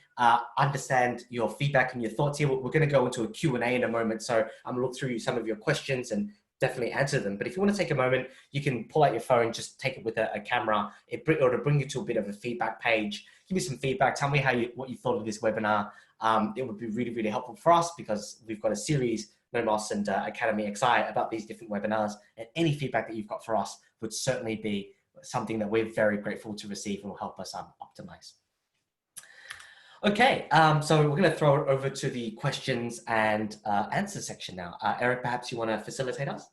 understand your feedback and your thoughts here. We're going to go into a Q&A in a moment. So I'm going to look through some of your questions and definitely answer them. But if you want to take a moment, you can pull out your phone, just take it with a camera. It'll bring you to a bit of a feedback page. Give me some feedback. Tell me what you thought of this webinar. It would be really, really helpful for us because we've got a series, Nomos and Academy XI, about these different webinars. And any feedback that you've got for us would certainly be something that we're very grateful to receive and will help us optimize. Okay, so we're going to throw it over to the questions and answer section now. Eric, perhaps you want to facilitate us?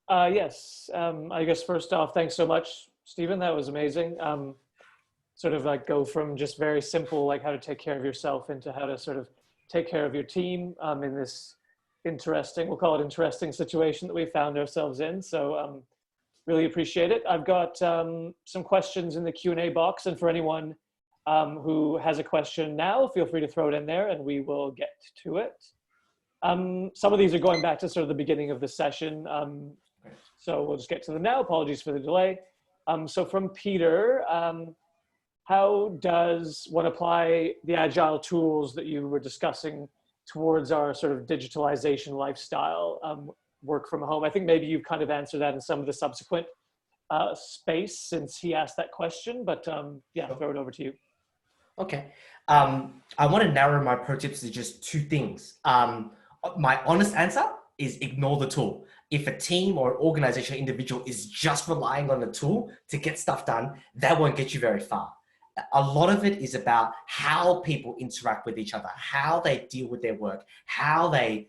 Yes. I guess first off, thanks so much, Stephen. That was amazing. Sort of like go from just very simple, like how to take care of yourself into how to sort of take care of your team in this interesting, we'll call it interesting situation that we found ourselves in. So really appreciate it. I've got some questions in the Q&A box, and for anyone who has a question now, feel free to throw it in there and we will get to it. Some of these are going back to sort of the beginning of the session. So we'll just get to them now. Apologies for the delay. So from Peter, how does one apply the agile tools that you were discussing towards our sort of digitalization lifestyle, work from home? I think maybe you've kind of answered that in some of the subsequent space since he asked that question, but yeah, throw it over to you. Okay. I want to narrow my pro tips to just two things. My honest answer is ignore the tool. If a team or organization or individual is just relying on the tool to get stuff done, that won't get you very far. A lot of it is about how people interact with each other, how they deal with their work, how they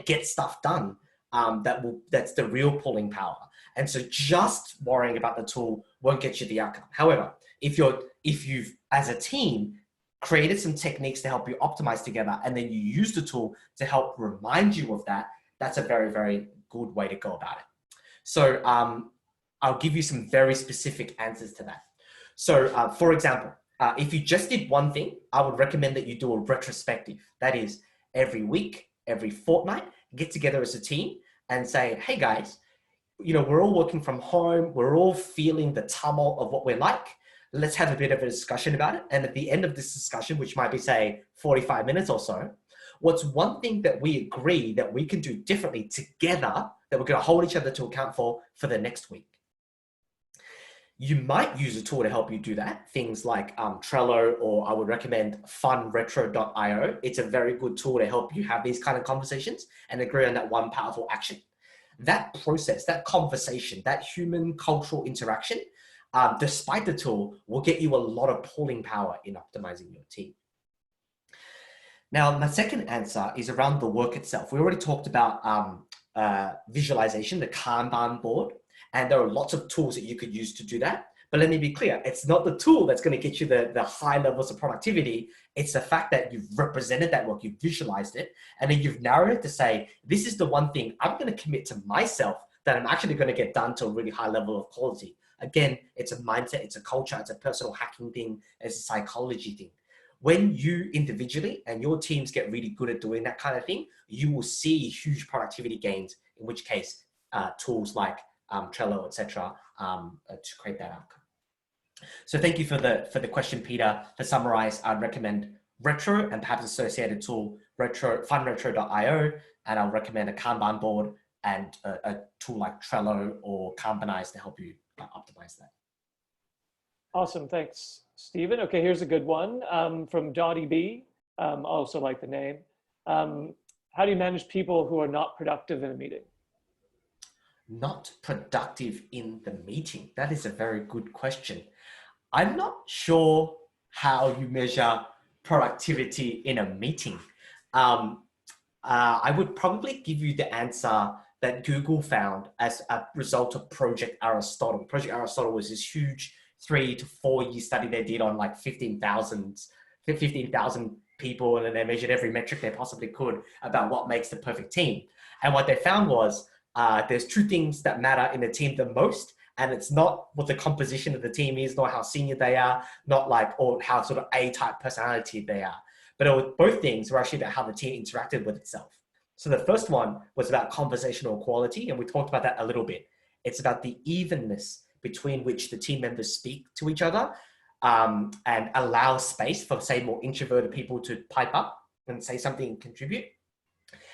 get stuff done. That's the real pulling power. And so just worrying about the tool won't get you the outcome. However, if you've as a team created some techniques to help you optimize together, and then you use the tool to help remind you of that, that's a very, very good way to go about it. So I'll give you some very specific answers to that. So for example, if you just did one thing, I would recommend that you do a retrospective. That is, every week, every fortnight, get together as a team and say, hey guys, we're all working from home. We're all feeling the tumult of what we're like. Let's have a bit of a discussion about it. And at the end of this discussion, which might be, say, 45 minutes or so, what's one thing that we agree that we can do differently together that we're going to hold each other to account for the next week? You might use a tool to help you do that. Things like Trello, or I would recommend funretro.io. It's a very good tool to help you have these kind of conversations and agree on that one powerful action. That process, that conversation, that human cultural interaction, despite the tool, will get you a lot of pulling power in optimizing your team. Now, my second answer is around the work itself. We already talked about visualization, the Kanban board, and there are lots of tools that you could use to do that. But let me be clear, it's not the tool that's going to get you the high levels of productivity. It's the fact that you've represented that work, you've visualized it, and then you've narrowed it to say, this is the one thing I'm going to commit to myself that I'm actually going to get done to a really high level of quality. Again, it's a mindset, it's a culture, it's a personal hacking thing, it's a psychology thing. When you individually and your teams get really good at doing that kind of thing, you will see huge productivity gains, in which case tools like Trello, etc., to create that outcome. So thank you for the question, Peter. To summarize, I'd recommend Retro and perhaps associated tool, funretro.io, and I'll recommend a Kanban board and a tool like Trello or Kanbanize to help you optimize that. Awesome, thanks, Stephen. Okay, here's a good one from Dottie B. Also like the name. How do you manage people who are not productive in a meeting? Not productive in the meeting? That is a very good question. I'm not sure how you measure productivity in a meeting. I would probably give you the answer that Google found as a result of Project Aristotle. Project Aristotle was this huge 3 to 4 year study they did on like 15,000 people, and then they measured every metric they possibly could about what makes the perfect team. And what they found was there's two things that matter in a team the most, and it's not what the composition of the team is, not how senior they are, not like, or how sort of A-type personality they are. But it was, both things were actually about how the team interacted with itself. So the first one was about conversational equality, and we talked about that a little bit. It's about the evenness between which the team members speak to each other and allow space for, say, more introverted people to pipe up and say something and contribute.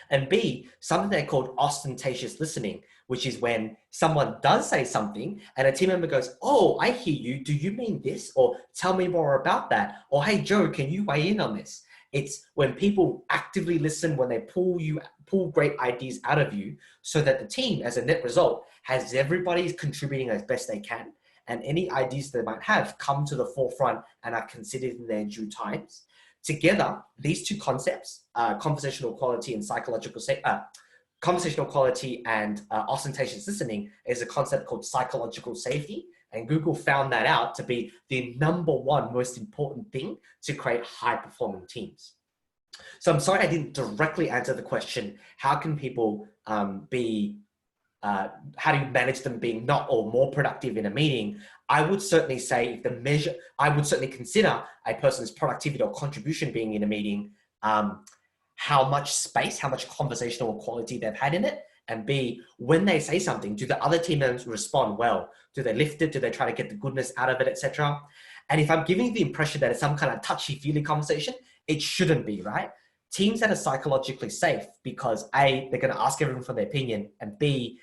And B, something they called ostentatious listening, which is when someone does say something and a team member goes, oh, I hear you. Do you mean this? Or tell me more about that. Or, hey, Joe, can you weigh in on this? It's when people actively listen, when they pull great ideas out of you, so that the team, as a net result, has everybody contributing as best they can. And any ideas they might have come to the forefront and are considered in their due times. together, these two concepts, conversational quality and conversational quality and ostentatious listening, is a concept called psychological safety. And Google found that out to be the #1 most important thing to create high-performing teams. So I'm sorry I didn't directly answer the question, how can people how do you manage them being not or more productive in a meeting? I would certainly say I would certainly consider a person's productivity or contribution being in a meeting, how much space, how much conversational quality they've had in it, and B, when they say something, do the other team members respond well? Do they lift it? Do they try to get the goodness out of it, etc.? And if I'm giving the impression that it's some kind of touchy-feely conversation, it shouldn't be, right? Teams that are psychologically safe because A, they're going to ask everyone for their opinion, and B,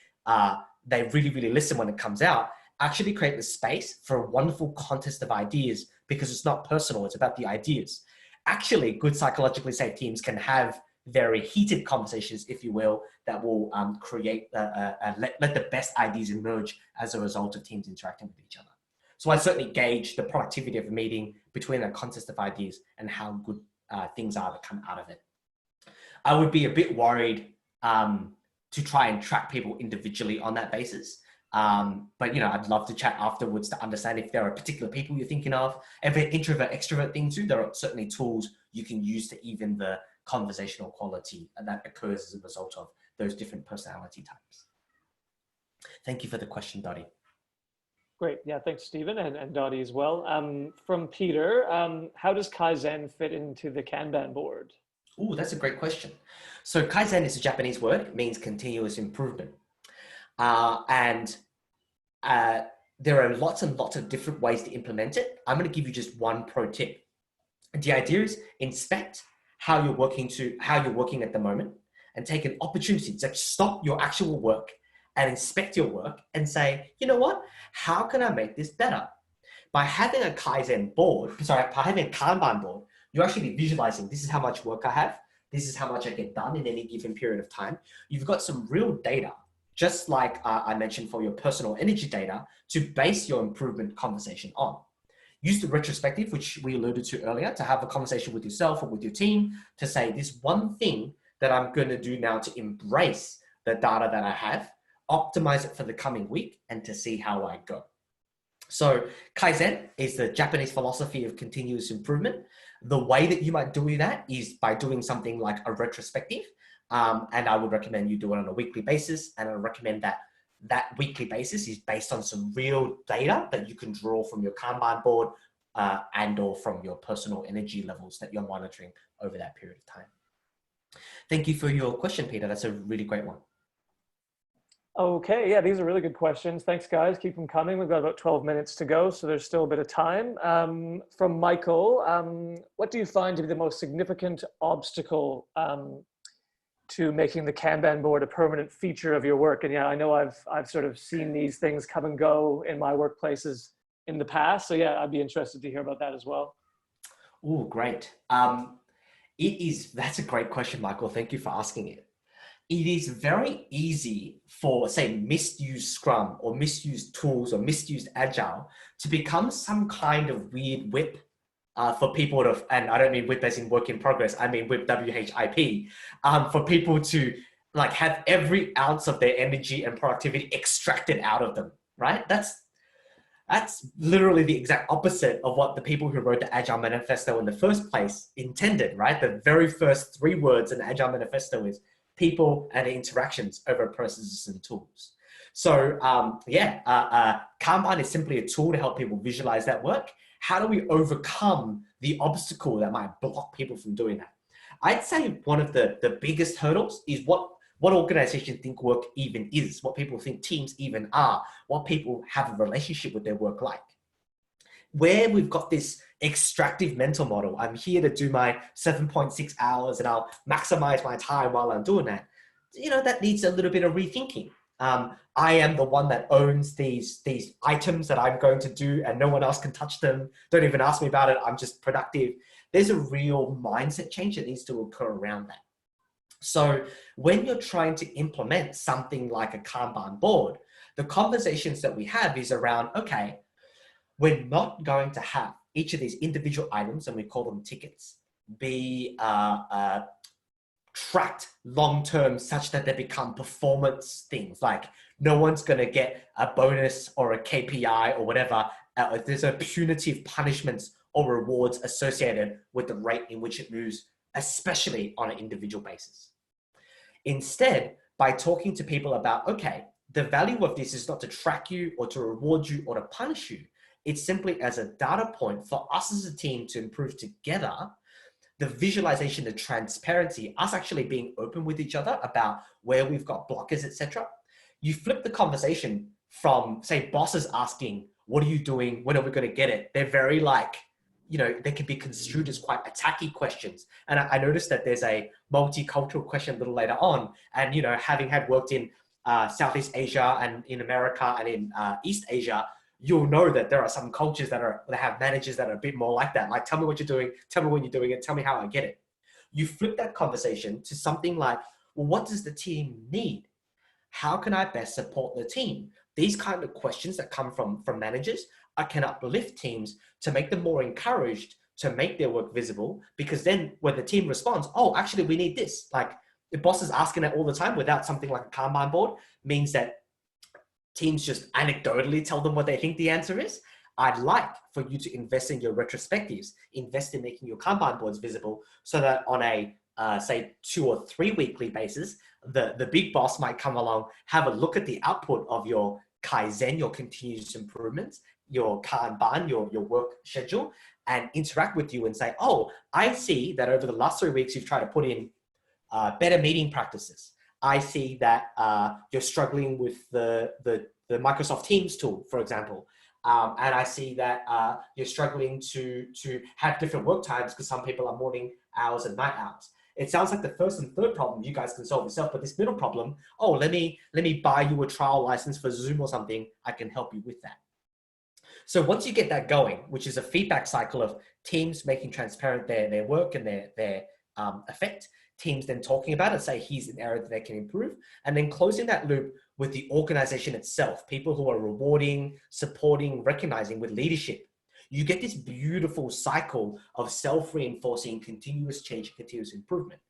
they really, really listen when it comes out, actually create the space for a wonderful contest of ideas because it's not personal, it's about the ideas. Actually, good psychologically safe teams can have very heated conversations, if you will, that will create, let the best ideas emerge as a result of teams interacting with each other. So I certainly gauge the productivity of a meeting between a contest of ideas and how good things are that come out of it. I would be a bit worried to try and track people individually on that basis. But I'd love to chat afterwards to understand if there are particular people you're thinking of. If an introvert, extrovert thing too, there are certainly tools you can use to even the conversational quality that occurs as a result of those different personality types. Thank you for the question, Dottie. Great. Yeah, thanks, Stephen, and Dottie as well. From Peter, how does Kaizen fit into the Kanban board? Oh, that's a great question. So Kaizen is a Japanese word. It means continuous improvement. And there are lots and lots of different ways to implement it. I'm going to give you just one pro tip. The idea is inspect how you're working at the moment and take an opportunity to stop your actual work and inspect your work and say, you know what, how can I make this better? By having a Kanban board, you're actually visualizing, this is how much work I have. This is how much I get done in any given period of time. You've got some real data, just like I mentioned for your personal energy data, to base your improvement conversation on. Use the retrospective, which we alluded to earlier, to have a conversation with yourself or with your team to say this one thing that I'm going to do now to embrace the data that I have, optimize it for the coming week, and to see how I go. So Kaizen is the Japanese philosophy of continuous improvement. The way that you might do that is by doing something like a retrospective. And I would recommend you do it on a weekly basis. And I recommend that that weekly basis is based on some real data that you can draw from your Kanban board and or from your personal energy levels that you're monitoring over that period of time. Thank you for your question, Peter. That's a really great one. Okay, yeah, these are really good questions. Thanks, guys. Keep them coming. We've got about 12 minutes to go, so there's still a bit of time. From Michael, what do you find to be the most significant obstacle to making the Kanban board a permanent feature of your work? And yeah, I know I've sort of seen these things come and go in my workplaces in the past. So yeah, I'd be interested to hear about that as well. Oh, great. That's a great question, Michael. Thank you for asking it. It is very easy for, say, misused Scrum or misused tools or misused Agile to become some kind of weird whip for people to, and I don't mean whip as in work in progress, I mean whip WHIP, for people to like have every ounce of their energy and productivity extracted out of them, right? That's literally the exact opposite of what the people who wrote the Agile Manifesto in the first place intended, right? The very first 3 words in the Agile Manifesto is people and interactions over processes and tools. So Kanban is simply a tool to help people visualize that work. How do we overcome the obstacle that might block people from doing that? I'd say one of the biggest hurdles is what organizations think work even is, what people think teams even are, what people have a relationship with their work like. Where we've got this extractive mental model, I'm here to do my 7.6 hours and I'll maximize my time while I'm doing that. That needs a little bit of rethinking. I am the one that owns these items that I'm going to do and no one else can touch them. Don't even ask me about it. I'm just productive. There's a real mindset change that needs to occur around that. So when you're trying to implement something like a Kanban board, the conversations that we have is around, okay, we're not going to have each of these individual items, and we call them tickets, be tracked long-term such that they become performance things. Like no one's going to get a bonus or a KPI or whatever. There's a punitive punishments or rewards associated with the rate in which it moves, especially on an individual basis. Instead, by talking to people about, okay, the value of this is not to track you or to reward you or to punish you. It's simply as a data point for us as a team to improve together. The visualization, the transparency, us actually being open with each other about where we've got blockers, etc. You flip the conversation from, say, bosses asking, what are you doing? When are we going to get it? They're very like, you know, they can be construed as quite attacky questions. And I noticed that there's a multicultural question a little later on. And, you know, having had worked in Southeast Asia and in America and in East Asia, you'll know that there are some cultures that have managers that are a bit more like that. Like, tell me what you're doing, tell me when you're doing it, tell me how I get it. You flip that conversation to something like, well, what does the team need? How can I best support the team? These kind of questions that come from managers, I can uplift teams to make them more encouraged to make their work visible, because then when the team responds, oh, actually we need this. Like the boss is asking that all the time without something like a Kanban board, means that teams just anecdotally tell them what they think the answer is. I'd like for you to invest in your retrospectives, invest in making your Kanban boards visible so that on a, say 2 or 3 weekly basis, the big boss might come along, have a look at the output of your Kaizen, your continuous improvements, your Kanban, your work schedule, and interact with you and say, oh, I see that over the last 3 weeks, you've tried to put in better meeting practices. I see that you're struggling with the Microsoft Teams tool, for example. And I see that you're struggling to have different work times because some people are morning hours and night hours. It sounds like the first and third problem you guys can solve yourself, but this middle problem, oh, let me buy you a trial license for Zoom or something. I can help you with that. So once you get that going, which is a feedback cycle of teams making transparent their work and their effect, teams then talking about it, say, here's an area that they can improve, and then closing that loop with the organization itself, people who are rewarding, supporting, recognizing with leadership. You get this beautiful cycle of self-reinforcing continuous change and continuous improvement.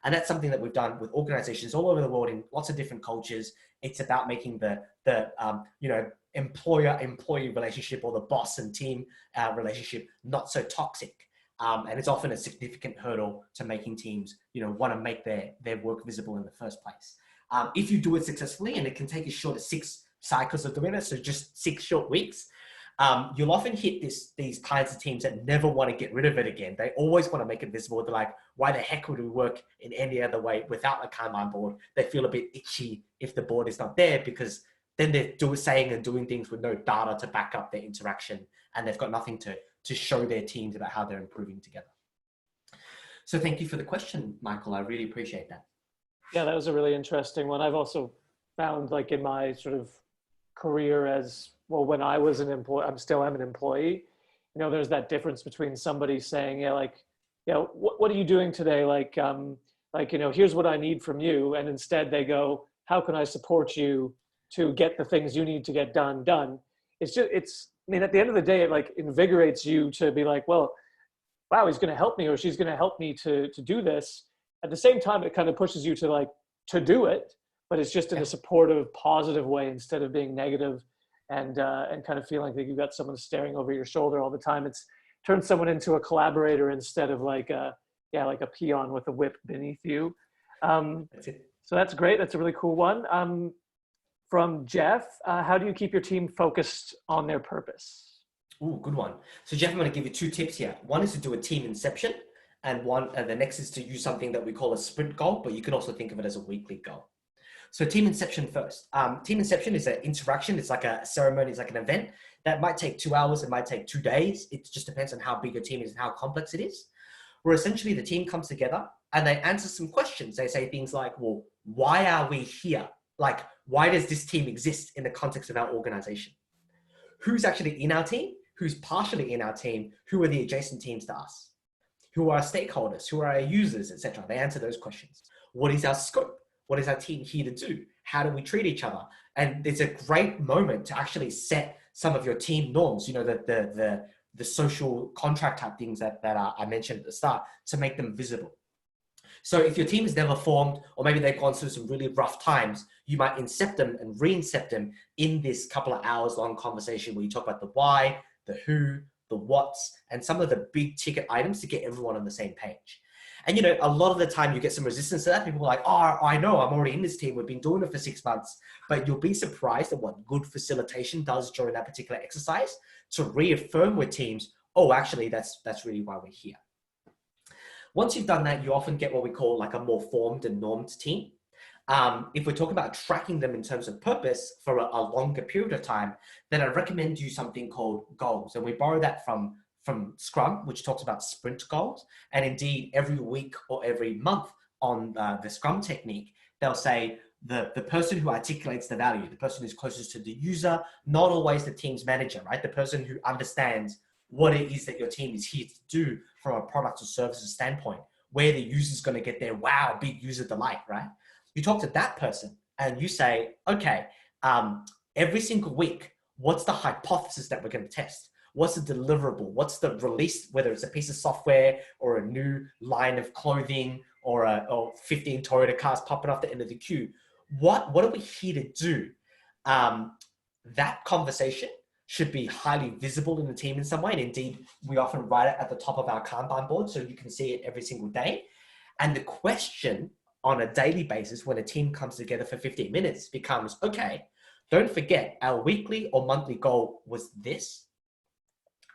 And that's something that we've done with organizations all over the world in lots of different cultures. It's about making the employer-employee relationship or the boss and team relationship not so toxic. And it's often a significant hurdle to making teams, want to make their work visible in the first place. If you do it successfully, and it can take as short as 6 cycles of doing it, so just 6 short weeks, you'll often hit these kinds of teams that never want to get rid of it again. They always want to make it visible. They're like, why the heck would we work in any other way without a Kanban board? They feel a bit itchy if the board is not there, because then they're saying and doing things with no data to back up their interaction, and they've got nothing to show their teams about how they're improving together. So thank you for the question, Michael. I really appreciate that. Yeah, that was a really interesting one. I've also found, like, in my sort of career as well, when I was an employee, I still am an employee, there's that difference between somebody saying, what are you doing today? Here's what I need from you. And instead they go, how can I support you to get the things you need to get done? At the end of the day, it like invigorates you to be like, well, wow, he's going to help me, or she's going to help me to do this. At the same time, it kind of pushes you to do it, but it's just in a supportive, positive way instead of being negative and kind of feeling like you've got someone staring over your shoulder all the time. It's turned someone into a collaborator instead of like a peon with a whip beneath you. That's it. So that's great. That's a really cool one. From Jeff, how do you keep your team focused on their purpose? Ooh, good one. So Jeff, I'm going to give you 2 tips here. One is to do a team inception, and the next is to use something that we call a sprint goal, but you can also think of it as a weekly goal. So team inception first. Team inception is an interaction. It's like a ceremony. It's like an event that might take 2 hours. It might take 2 days. It just depends on how big your team is and how complex it is. Where essentially the team comes together and they answer some questions. They say things like, well, why are we here? Like, why does this team exist in the context of our organization? Who's actually in our team? Who's partially in our team? Who are the adjacent teams to us? Who are our stakeholders? Who are our users, etc.? They answer those questions. What is our scope? What is our team here to do? How do we treat each other? And it's a great moment to actually set some of your team norms, the the social contract type things that I mentioned at the start to make them visible. So if your team is never formed, or maybe they've gone through some really rough times, you might incept them and re-incept them in this couple of hours long conversation where you talk about the why, the who, the what's, and some of the big ticket items to get everyone on the same page. And, you know, a lot of the time you get some resistance to that. People are like, oh, I know, I'm already in this team. We've been doing it for 6 months. But you'll be surprised at what good facilitation does during that particular exercise to reaffirm with teams, oh, actually, that's really why we're here. Once you've done that, you often get what we call like a more formed and normed team. If we're talking about tracking them in terms of purpose for a longer period of time, then I recommend you something called goals. And we borrow that from Scrum, which talks about sprint goals. And indeed, every week or every month on the Scrum technique, they'll say the person who articulates the value, the person who's closest to the user, not always the team's manager, right? The person who understands what it is that your team is here to do from a product or services standpoint, where the user's going to get their wow, big user delight, right? You talk to that person and you say, okay, every single week, what's the hypothesis that we're going to test? What's the deliverable? What's the release, whether it's a piece of software or a new line of clothing or 15 Toyota cars popping off the end of the queue? What are we here to do? That conversation should be highly visible in the team in some way. And indeed, we often write it at the top of our Kanban board so you can see it every single day. And the question on a daily basis when a team comes together for 15 minutes becomes, okay, don't forget our weekly or monthly goal was this.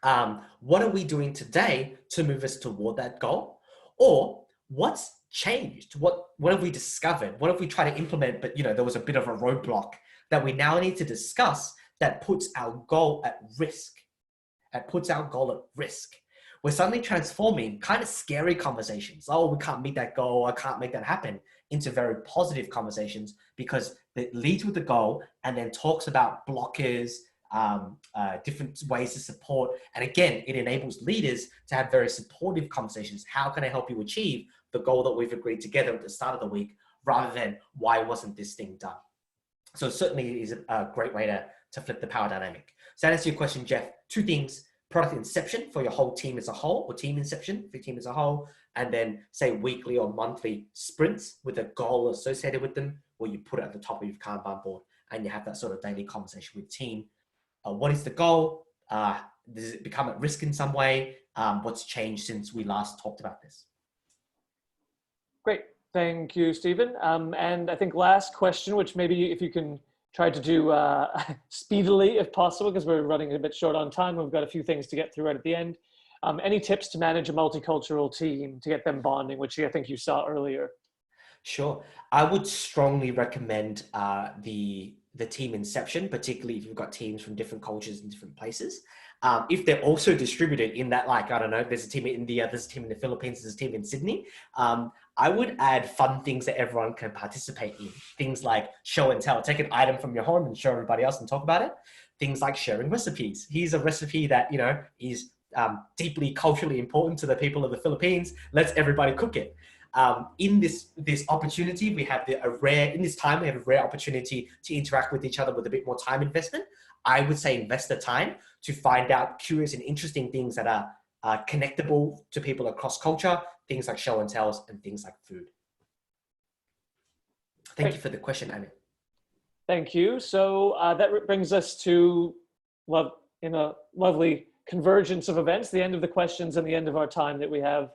What are we doing today to move us toward that goal? Or what's changed? What have we discovered? What have we tried to implement, but there was a bit of a roadblock that we now need to discuss that puts our goal at risk. We're suddenly transforming kind of scary conversations. Oh, we can't meet that goal. I can't make that happen, into very positive conversations because it leads with the goal and then talks about blockers, different ways to support. And again, it enables leaders to have very supportive conversations. How can I help you achieve the goal that we've agreed together at the start of the week, rather than why wasn't this thing done? So certainly it is a great way to flip the power dynamic. So that answers your question, Jeff. 2 things: product inception for your whole team as a whole, or team inception for your team as a whole, and then say weekly or monthly sprints with a goal associated with them, where you put it at the top of your Kanban board and you have that sort of daily conversation with team. What is the goal? Does it become at risk in some way? What's changed since we last talked about this? Great. Thank you, Stephen. And I think last question, which maybe if you can try to do speedily if possible, because we're running a bit short on time. We've got a few things to get through right at the end. Any tips to manage a multicultural team to get them bonding, which I think you saw earlier? Sure. I would strongly recommend the team inception, particularly if you've got teams from different cultures and different places. If they're also distributed in that, like, I don't know, there's a team in India, there's a team in the Philippines, there's a team in Sydney. I would add fun things that everyone can participate in. Things like show and tell. Take an item from your home and show everybody else and talk about it. Things like sharing recipes. Here's a recipe that, is deeply culturally important to the people of the Philippines. Let's everybody cook it. In this opportunity, we have a rare opportunity to interact with each other with a bit more time investment. I would say invest the time to find out curious and interesting things that are connectable to people across culture, things like show and tells and things like food. Thank you for the question, Amit. Thank you. So that brings us to in a lovely convergence of events, the end of the questions and the end of our time that we have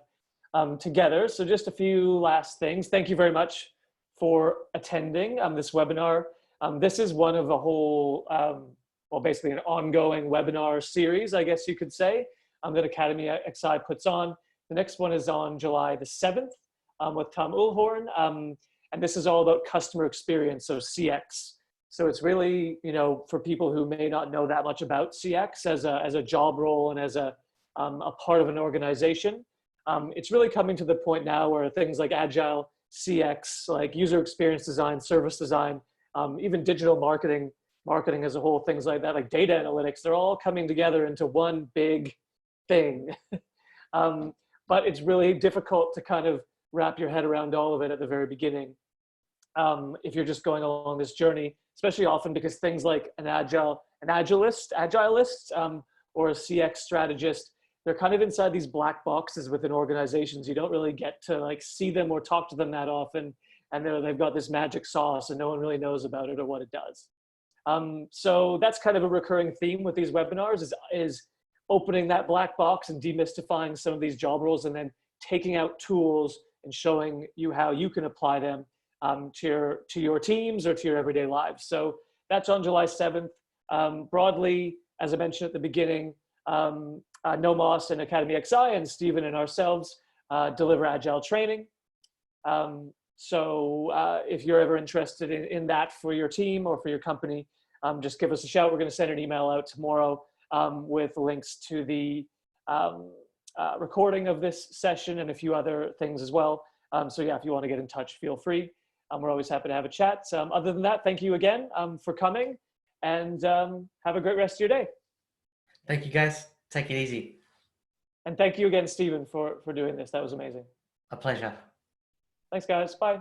together. So just a few last things. Thank you very much for attending this webinar. This is one of a whole, basically an ongoing webinar series, I guess you could say, that Academy XI puts on. The next one is on July the 7th with Tom Uhlhorn. And this is all about customer experience, so CX. So it's really, for people who may not know that much about CX as a job role and as a part of an organization. It's really coming to the point now where things like Agile, CX, like user experience design, service design, even digital marketing as a whole, things like that, like data analytics, they're all coming together into one big thing. But it's really difficult to kind of wrap your head around all of it at the very beginning. If you're just going along this journey, especially often because things like an agilist, or a CX strategist, they're kind of inside these black boxes within organizations. You don't really get to like see them or talk to them that often. And they've got this magic sauce and no one really knows about it or what it does. So that's kind of a recurring theme with these webinars is opening that black box and demystifying some of these job roles, and then taking out tools and showing you how you can apply them to your teams or to your everyday lives. So that's on July 7th. Broadly, as I mentioned at the beginning, Nomos and Academy XI and Stephen and ourselves deliver Agile training. So if you're ever interested in that for your team or for your company, just give us a shout. We're going to send an email out tomorrow with links to the recording of this session and a few other things as well. So yeah, if you want to get in touch, feel free. We're always happy to have a chat. Other than that, thank you again for coming, and have a great rest of your day. Thank you, guys. Take it easy. And thank you again, Stephen, for doing this. That was amazing. A pleasure. Thanks, guys. Bye.